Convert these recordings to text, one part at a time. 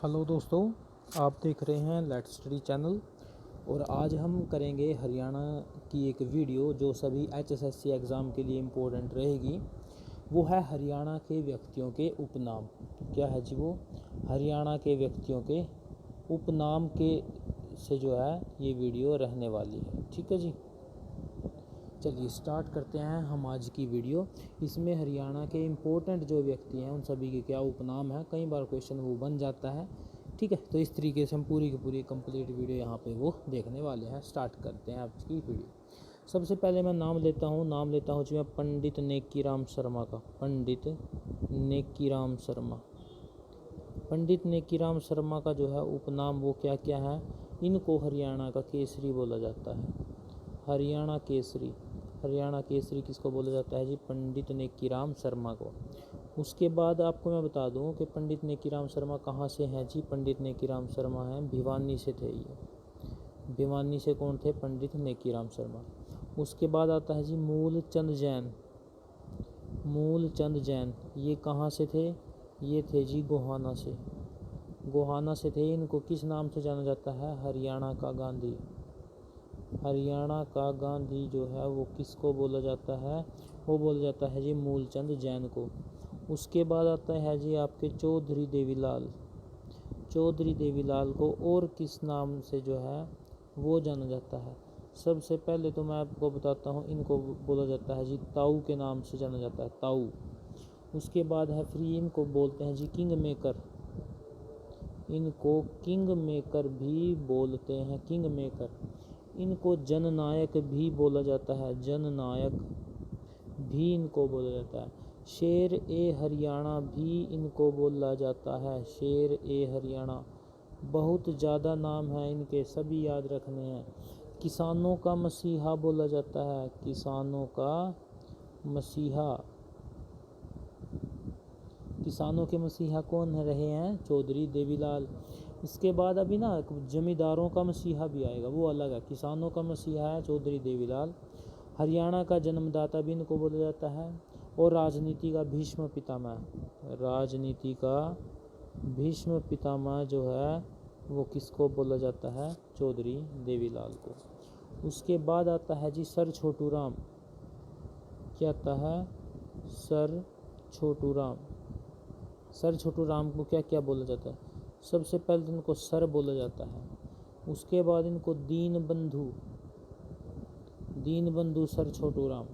Hello दोस्तों, आप देख रहे हैं लेट्स स्टडी चैनल। और आज हम करेंगे हरियाणा की एक वीडियो जो सभी एचएसएससी एग्ज़ाम के लिए इम्पोर्टेंट रहेगी। वो है हरियाणा के व्यक्तियों के उपनाम। क्या है जी? वो हरियाणा के व्यक्तियों के उपनाम के से जो है ये वीडियो रहने वाली है। ठीक है जी, चलिए स्टार्ट करते हैं हम आज की वीडियो। इसमें हरियाणा के इम्पोर्टेंट जो व्यक्ति हैं उन सभी के क्या उपनाम हैं, कई बार क्वेश्चन वो बन जाता है। ठीक है, तो इस तरीके से हम पूरी की पूरी कंप्लीट वीडियो यहाँ पे वो देखने वाले हैं। स्टार्ट करते हैं आज की वीडियो। सबसे पहले मैं नाम लेता हूँ जी मैं पंडित नेकीराम शर्मा का। पंडित नेकीराम शर्मा। पंडित नेकीराम शर्मा का जो है उपनाम वो क्या क्या है? इनको हरियाणा का केसरी बोला जाता है। हरियाणा केसरी। हरियाणा केसरी किसको बोला जाता है जी? पंडित नेकीराम शर्मा को। उसके बाद आपको मैं बता दूं कि पंडित नेकीराम शर्मा कहाँ से हैं जी? पंडित नेकीराम शर्मा हैं भिवानी से थे ये। भिवानी से कौन थे? पंडित नेकीराम शर्मा। उसके बाद आता है जी मूलचंद जैन। मूलचंद जैन ये कहाँ से थे? ये थे जी गोहाना से। गोहाना से थे। इनको किस नाम से जाना जाता है? हरियाणा का गांधी। हरियाणा का गांधी जो है वो किसको बोला जाता है? वो बोला जाता है जी मूलचंद जैन को। उसके बाद आता है जी आपके चौधरी देवीलाल। चौधरी देवीलाल को और किस नाम से जो है वो जाना जाता है? सबसे पहले तो मैं आपको बताता हूँ, इनको बोला जाता है जी ताऊ के नाम से जाना जाता है, ताऊ। उसके बाद है फिर इनको बोलते हैं जी किंग मेकर। इनको किंग मेकर भी बोलते हैं, किंग मेकर। इनको जननायक भी बोला जाता है, जननायक भी इनको बोला जाता है। शेर ए हरियाणा भी इनको बोला जाता है, शेर ए हरियाणा। बहुत ज़्यादा नाम है इनके, सभी याद रखने हैं। किसानों का मसीहा बोला जाता है, किसानों का मसीहा। किसानों के मसीहा कौन रहे हैं? चौधरी देवीलाल। इसके बाद अभी ना जमींदारों का मसीहा भी आएगा, वो अलग है। किसानों का मसीहा है चौधरी देवीलाल। हरियाणा का जन्मदाता भी इनको बोला जाता है। और राजनीति का भीष्म पितामह। राजनीति का भीष्म पितामह जो है वो किसको बोला जाता है? चौधरी देवीलाल को। उसके बाद आता है जी सर छोटू राम। क्या आता है? सर छोटू राम। सर छोटू राम को क्या क्या बोला जाता है? सबसे पहले तो इनको सर बोला जाता है। उसके बाद इनको दीन बंधु। दीन बंधु सर छोटू राम।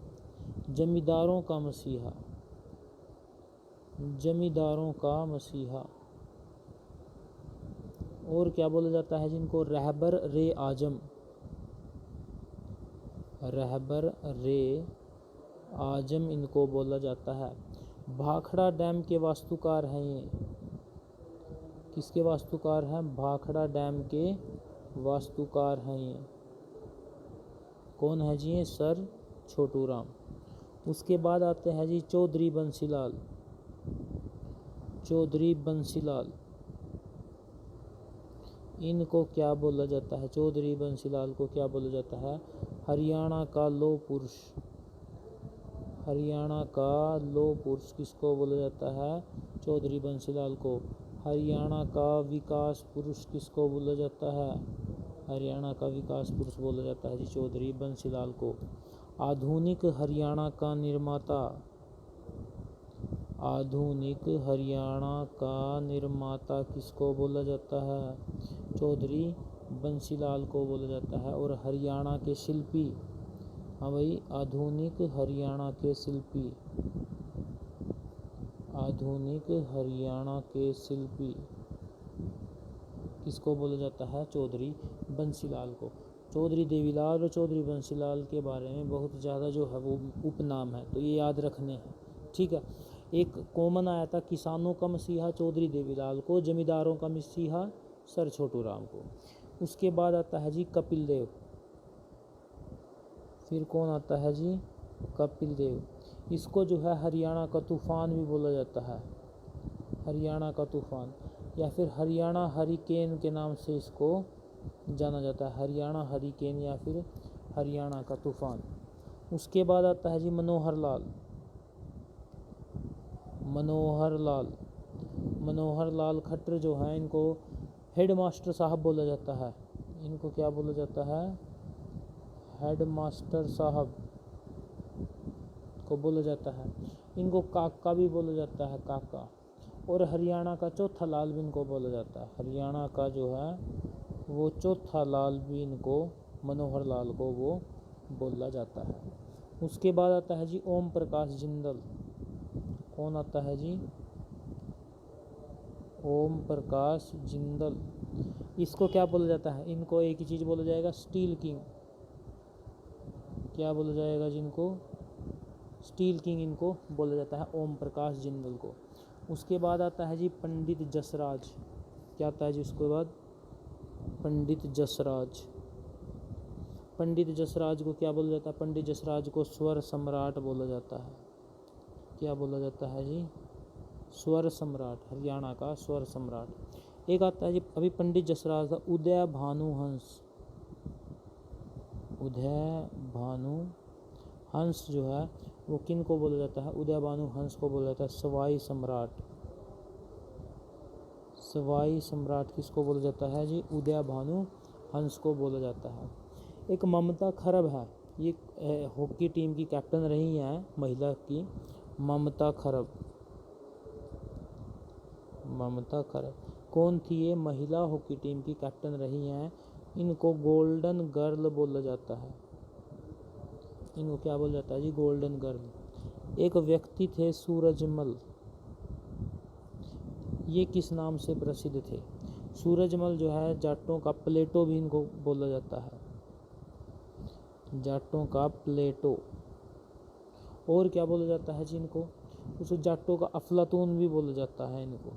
जमींदारों का मसीहा। जमींदारों का मसीहा। और क्या बोला जाता है जिनको? रहबर रे आजम। रहबर रे आजम इनको बोला जाता है। भाखड़ा डैम के वास्तुकार हैं ये। किसके वास्तुकार हैं? भाखड़ा डैम के वास्तुकार हैं ये। कौन है जी? ये सर छोटू राम। उसके बाद आते हैं जी चौधरी बंसीलाल। चौधरी बंसीलाल इनको क्या बोला जाता है? चौधरी बंसीलाल को क्या बोला जाता है? हरियाणा का लौह पुरुष। हरियाणा का लौह पुरुष किसको बोला जाता है? चौधरी बंसीलाल को। हरियाणा का विकास पुरुष किसको बोला जाता है? हरियाणा का विकास पुरुष बोला जाता है जी चौधरी बंसीलाल को। आधुनिक हरियाणा का निर्माता। आधुनिक हरियाणा का निर्माता किसको बोला जाता है? चौधरी बंसीलाल को बोला जाता है। और हरियाणा के शिल्पी, हाँ भाई, आधुनिक हरियाणा के शिल्पी। आधुनिक हरियाणा के शिल्पी किसको बोला जाता है? चौधरी बंसीलाल को। चौधरी देवीलाल और चौधरी बंसीलाल के बारे में बहुत ज़्यादा जो है वो उपनाम है, तो ये याद रखने हैं। ठीक है, एक कॉमन आया था किसानों का मसीहा चौधरी देवीलाल को, जमींदारों का मसीहा सर छोटू राम को। उसके बाद आता है जी कपिल देव। फिर कौन आता है जी? कपिल देव। इसको जो है हरियाणा का तूफान भी बोला जाता है, हरियाणा का तूफान, या फिर हरियाणा हरिकेन के नाम से इसको जाना जाता है, हरियाणा हरिकेन या फिर हरियाणा का तूफान। उसके बाद आता है जी मनोहर लाल। मनोहर लाल। मनोहर लाल खट्टर जो है इनको हेड मास्टर साहब बोला जाता है। इनको क्या बोला जाता है? हेड मास्टर साहब को बोला जाता है। इनको काका भी बोला जाता है, काका। और हरियाणा का चौथा लाल भी इनको बोला जाता है। हरियाणा का जो है वो चौथा लाल भी इनको, मनोहर लाल को, वो बोला जाता है। उसके बाद आता है जी ओम प्रकाश जिंदल। कौन आता है जी? ओम प्रकाश जिंदल। इसको क्या बोला जाता है? इनको एक ही चीज़ बोला जाएगा, स्टील किंग। क्या बोला जाएगा जिनको? स्टील किंग इनको बोला जाता है, ओम प्रकाश जिंदल को। उसके बाद आता है जी पंडित जसराज। क्या आता है जी उसके बाद? पंडित जसराज। पंडित जसराज को क्या बोला जाता है? पंडित जसराज को स्वर सम्राट बोला जाता है। क्या बोला जाता है जी? स्वर सम्राट, हरियाणा का स्वर सम्राट। एक आता है जी, अभी पंडित जसराज था, उदय भानु हंस। उदय भानु हंस जो है वो किन को बोला जाता है? उदय भानु हंस को बोला जाता है सवाई सम्राट। सवाई सम्राट किसको बोला जाता है जी? उदय भानु हंस को बोला जाता है। एक ममता खरब है, ये हॉकी टीम की कैप्टन रही हैं, महिला की, ममता खरब। ममता खरब कौन थी? ये महिला हॉकी टीम की कैप्टन रही हैं। इनको गोल्डन गर्ल बोला जाता है। इनको क्या बोला जाता है जी? Golden girl. एक व्यक्ति थे सूरजमल, ये किस नाम से प्रसिद्ध थे? सूरजमल जो है जाटों का प्लेटो भी इनको बोला जाता है, जाटों का प्लेटो। और क्या बोला जाता है जी इनको? उस जाटों का अफलातून भी बोला जाता है इनको,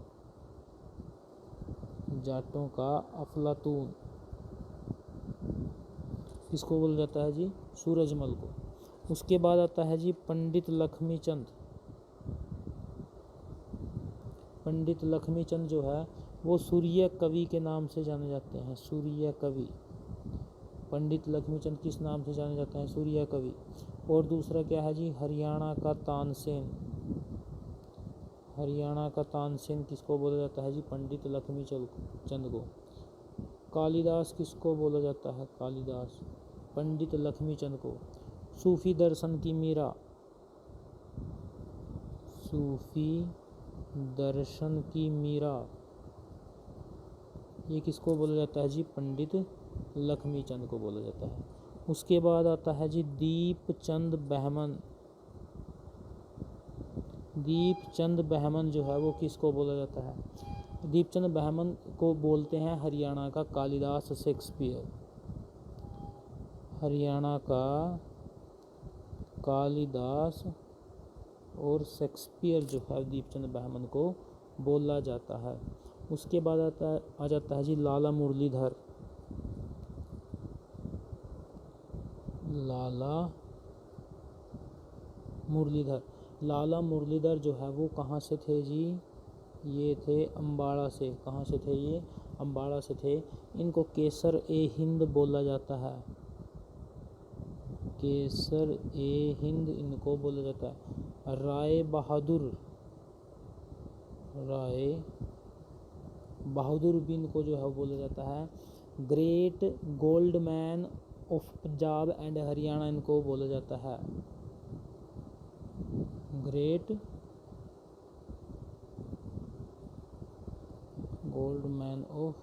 जाटों का अफलातून। किसको बोला जाता है जी? सूरजमल को। उसके बाद आता है जी पंडित लक्ष्मीचंद। पंडित लक्ष्मीचंद जो है वो सूर्य कवि के नाम से जाने जाते हैं, सूर्य कवि। पंडित लक्ष्मीचंद किस नाम से जाने जाते हैं? सूर्य कवि। और दूसरा क्या है जी? हरियाणा का तानसेन। हरियाणा का तानसेन किसको बोला जाता है जी? पंडित लक्ष्मीचंद को। कालिदास किसको बोला जाता है? कालिदास पंडित लक्ष्मीचंद को। सूफी दर्शन की मीरा, सूफी दर्शन की मीरा, ये किसको बोला जाता है जी? पंडित लक्ष्मीचंद को बोला जाता है। उसके बाद आता है जी दीपचंद बहमन। दीपचंद बहमन जो है वो किसको बोला जाता है? दीपचंद बहमन को बोलते हैं हरियाणा का कालिदास शेक्सपियर। हरियाणा का कालिदास और शेक्सपियर जो है दीपचंद बहमन को बोला जाता है। उसके बाद आ जाता है जी लाला मुरलीधर। लाला मुरलीधर। लाला मुरलीधर जो है वो कहाँ से थे जी? ये थे अम्बाड़ा से। कहाँ से थे ये? अम्बाड़ा से थे। इनको केसर ए हिंद बोला जाता है, केसर ए हिंद इनको बोला जाता है। राय बहादुर, राय बहादुर भी इनको जो है बोला जाता है। Great gold man of Punjab and Haryana इनको बोला जाता है, great gold man of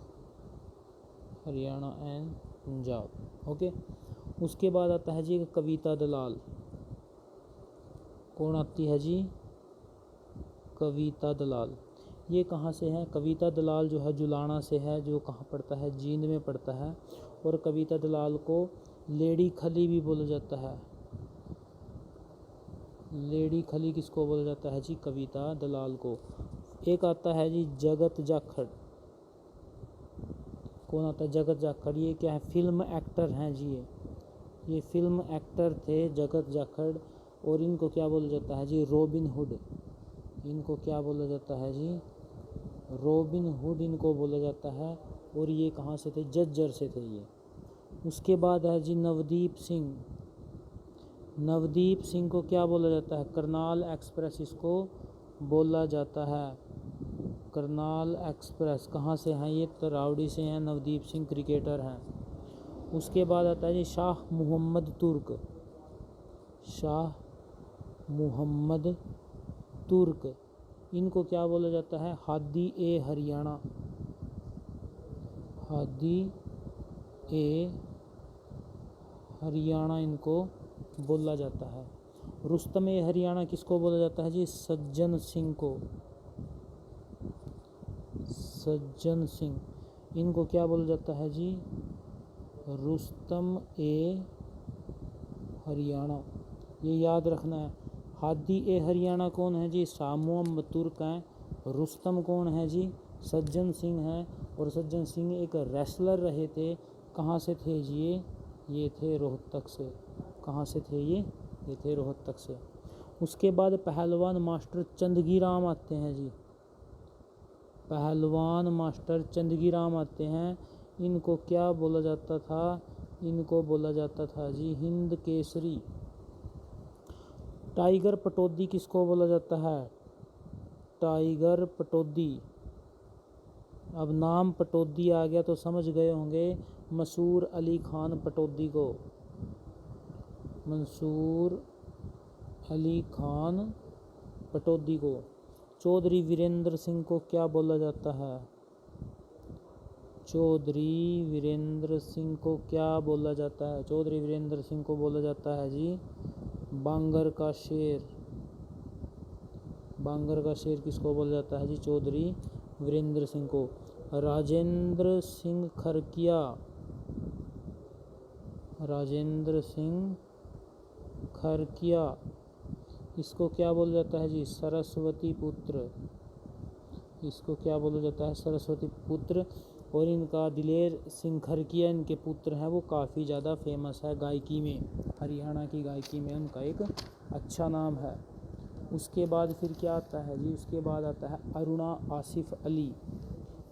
Haryana and Punjab. Okay. उसके बाद आता है जी कविता दलाल। कौन आती है जी? कविता दलाल। ये कहाँ से है? कविता दलाल जो है जुलाना से है, जो कहाँ पड़ता है? जींद में पड़ता है। और कविता दलाल को लेडी खली भी बोला जाता है। लेडी खली किसको बोला जाता है जी? कविता दलाल को। एक आता है जी जगत जाखड़। कौन आता है? जगत जाखड़। ये क्या है? फिल्म एक्टर हैं जी, ये फिल्म एक्टर थे जगत जाखड़। और इनको क्या बोला जाता है जी? Robin hood. इनको क्या बोला जाता है जी? रॉबिन हुड इनको बोला जाता है। और ये कहाँ से थे? जज्जर से थे ये। उसके बाद है जी नवदीप सिंह। नवदीप सिंह को क्या बोला जाता है? करनाल एक्सप्रेस इसको बोला जाता है, करनाल एक्सप्रेस कहाँ से हैं? ये तरावड़ी से हैं, नवदीप सिंह क्रिकेटर हैं। उसके बाद आता है जी शाह मोहम्मद तुर्क। शाह मोहम्मद तुर्क, इनको क्या बोला जाता है? हादी ए हरियाणा। हादी ए हरियाणा इनको बोला जाता है। रुस्तम ए हरियाणा किसको बोला जाता है जी? सज्जन सिंह को। सज्जन सिंह, इनको क्या बोला जाता है जी? रुस्तम ए हरियाणा। ये याद रखना है। हादी ए हरियाणा कौन है जी? शाह मोहम्मद तुर्क हैं। रुस्तम कौन है जी? सज्जन सिंह हैं। और सज्जन सिंह एक रेसलर रहे थे। कहाँ से थे जी? ये थे रोहतक से। कहाँ से थे ये थे रोहतक से। उसके बाद पहलवान मास्टर चंदगी राम आते हैं जी। पहलवान मास्टर चंदगी राम आते हैं। इनको क्या बोला जाता था? इनको बोला जाता था जी हिंद केसरी। टाइगर पटौदी किसको बोला जाता है? टाइगर पटौदी। अब नाम पटौदी आ गया तो समझ गए होंगे मंसूर अली खान पटौदी को। मंसूर अली खान पटौदी को। चौधरी वीरेंद्र सिंह को क्या बोला जाता है? चौधरी वीरेंद्र सिंह को क्या बोला जाता है? चौधरी वीरेंद्र सिंह को बोला जाता है जी बांगर का शेर। बांगर का शेर किसको बोला जाता है जी? चौधरी वीरेंद्र सिंह को। राजेंद्र सिंह खरकिया। राजेंद्र सिंह खरकिया, इसको क्या बोला जाता है जी? सरस्वती पुत्र। इसको क्या बोला जाता है? सरस्वती पुत्र। और इनका दिलेर सिंह खरकिया इनके पुत्र हैं, वो काफ़ी ज़्यादा फेमस है गायकी में। हरियाणा की गायकी में उनका एक अच्छा नाम है। उसके बाद फिर क्या आता है जी? उसके बाद आता है अरुणा आसिफ अली।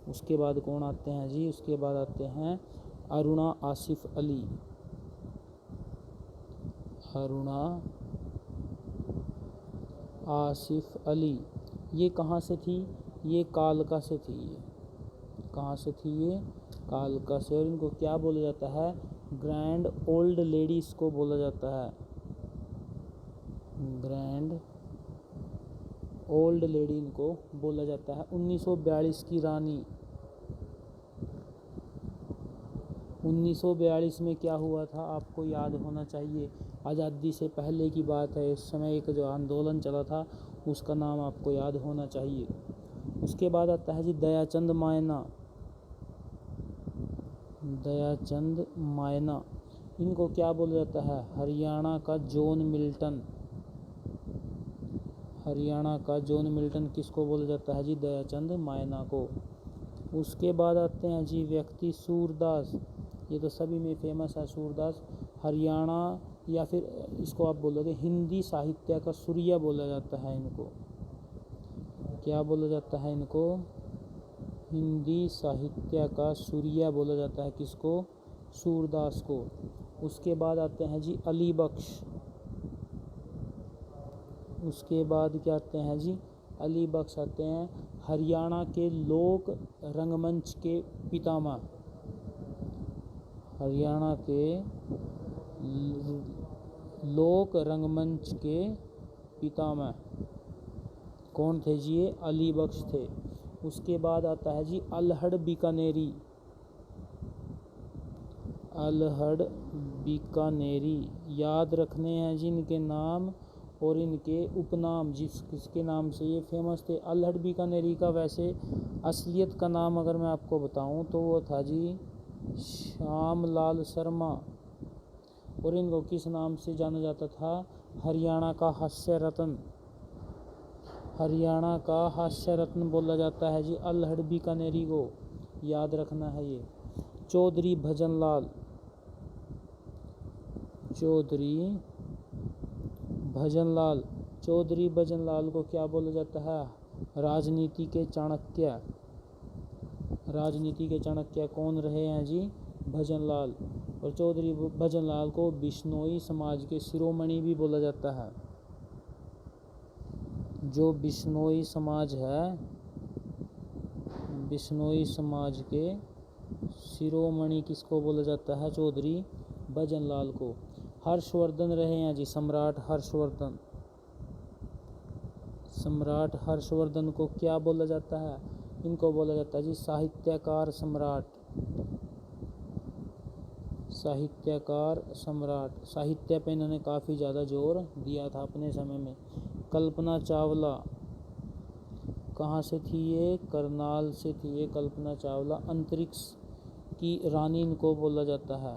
उसके बाद कौन आते हैं जी? उसके बाद आते हैं अरुणा आसिफ अली। अरुणा आसिफ अली, ये कहाँ से थी? ये कालका से थी। ये कहाँ से थी? ये कालका से। और इनको क्या बोला जाता है? ग्रैंड ओल्ड लेडीज को बोला जाता है। ग्रैंड ओल्ड लेडी इनको बोला जाता है। 1942 की रानी। 1942 में क्या हुआ था आपको याद होना चाहिए। आज़ादी से पहले की बात है। इस समय एक जो आंदोलन चला था उसका नाम आपको याद होना चाहिए। उसके बाद आता है जी दयाचंद मायना। दयाचंद मायना, इनको क्या बोला जाता है? हरियाणा का जॉन मिल्टन। हरियाणा का जॉन मिल्टन किसको बोला जाता है जी? दयाचंद मायना को। उसके बाद आते हैं जी व्यक्ति सूरदास। ये तो सभी में फेमस है सूरदास। हरियाणा या फिर इसको आप बोलोगे हिंदी साहित्य का सूर्य बोला जाता है इनको। क्या बोला जाता है इनको? हिंदी साहित्य का सूर्य बोला जाता है। किसको? सूरदास को। उसके बाद आते हैं जी अली बख्श। उसके बाद क्या आते हैं जी? अली बख्श आते हैं। हरियाणा के लोक रंगमंच के पितामह। हरियाणा के लोक रंगमंच के पितामह कौन थे जी? ये अली बख्श थे। उसके बाद आता है जी अल्हड़ बीकानेरी। अल्हड़ बीकानेरी, याद रखने हैं जी इनके नाम और इनके उपनाम किसके नाम से ये फेमस थे। अल्हड़ बीकानेरी का वैसे असलियत का नाम अगर मैं आपको बताऊं तो वो था जी श्यामलाल शर्मा। और इनको किस नाम से जाना जाता था? हरियाणा का हास्य रत्न। हरियाणा का हास्य रत्न बोला जाता है जी अल्हड़ बीकानेरी को। याद रखना है ये। चौधरी भजनलाल। चौधरी भजनलाल, चौधरी भजनलाल को क्या बोला जाता है? राजनीति के चाणक्य। राजनीति के चाणक्य कौन रहे हैं जी? भजनलाल। और चौधरी भजनलाल को बिश्नोई समाज के शिरोमणि भी बोला जाता है। जो बिश्नोई समाज है बिश्नोई समाज के शिरोमणि किसको बोला जाता है? चौधरी भजन लाल को। हर्षवर्धन रहे हैं जी, सम्राट हर्षवर्धन। सम्राट हर्षवर्धन को क्या बोला जाता है? इनको बोला जाता है जी साहित्यकार सम्राट। साहित्यकार सम्राट। साहित्य पे इन्होंने काफ़ी ज़्यादा जोर दिया था अपने समय में। कल्पना चावला कहाँ से थी ये? करनाल से थी ये कल्पना चावला। अंतरिक्ष की रानी इनको बोला जाता है।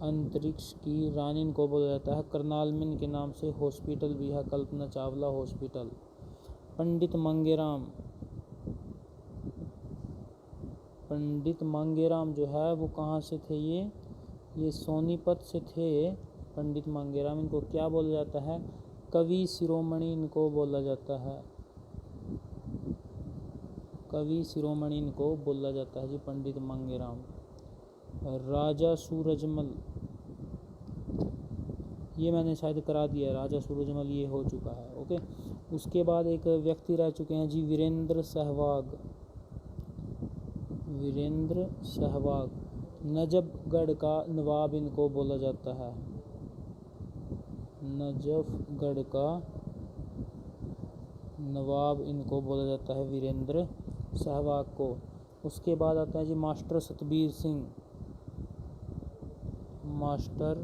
अंतरिक्ष की रानी इनको बोला जाता है। करनाल में इनके नाम से हॉस्पिटल भी है, कल्पना चावला हॉस्पिटल। पंडित मंगेराम। पंडित मंगेराम जो है वो कहाँ से थे? ये सोनीपत से थे पंडित मंगेराम। इनको क्या बोला जाता है? कवि शिरोमणि इनको बोला जाता है। कवि शिरोमणि इनको बोला जाता है जी पंडित मंगेराम। राजा सूरजमल, ये मैंने शायद करा दिया है, राजा सूरजमल ये हो चुका है। ओके, उसके बाद एक व्यक्ति रह चुके हैं जी वीरेंद्र सहवाग। वीरेंद्र सहवाग। नजफगढ़ का नवाब इनको बोला जाता है। नजफगढ़ का नवाब इनको बोला जाता है वीरेंद्र सहवाग को। उसके बाद आता है जी master Satbir Singh. Master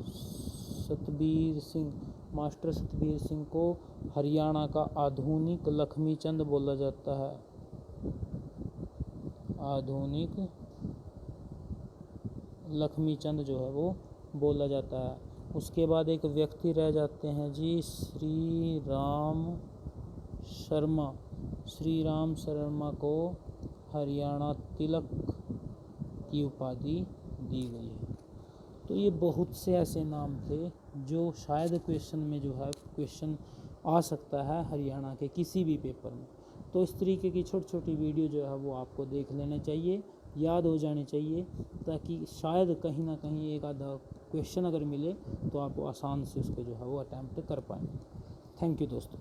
Satbir Singh. Master Satbir Singh को हरियाणा का आधुनिक लक्ष्मीचंद बोला जाता है। आधुनिक लक्ष्मीचंद जो है वो बोला जाता है। उसके बाद एक व्यक्ति रह जाते हैं जी श्री राम शर्मा। श्री राम शर्मा को हरियाणा तिलक की उपाधि दी गई है। तो ये बहुत से ऐसे नाम थे जो शायद क्वेश्चन में जो है क्वेश्चन आ सकता है हरियाणा के किसी भी पेपर में। तो इस तरीके की छोटी छोटी वीडियो जो है वो आपको देख लेना चाहिए, याद हो जानी चाहिए, ताकि शायद कहीं ना कहीं एक आधा क्वेश्चन अगर मिले तो आप आसान से उसको जो है वो अटैम्प्ट कर पाएँ। थैंक यू दोस्तों।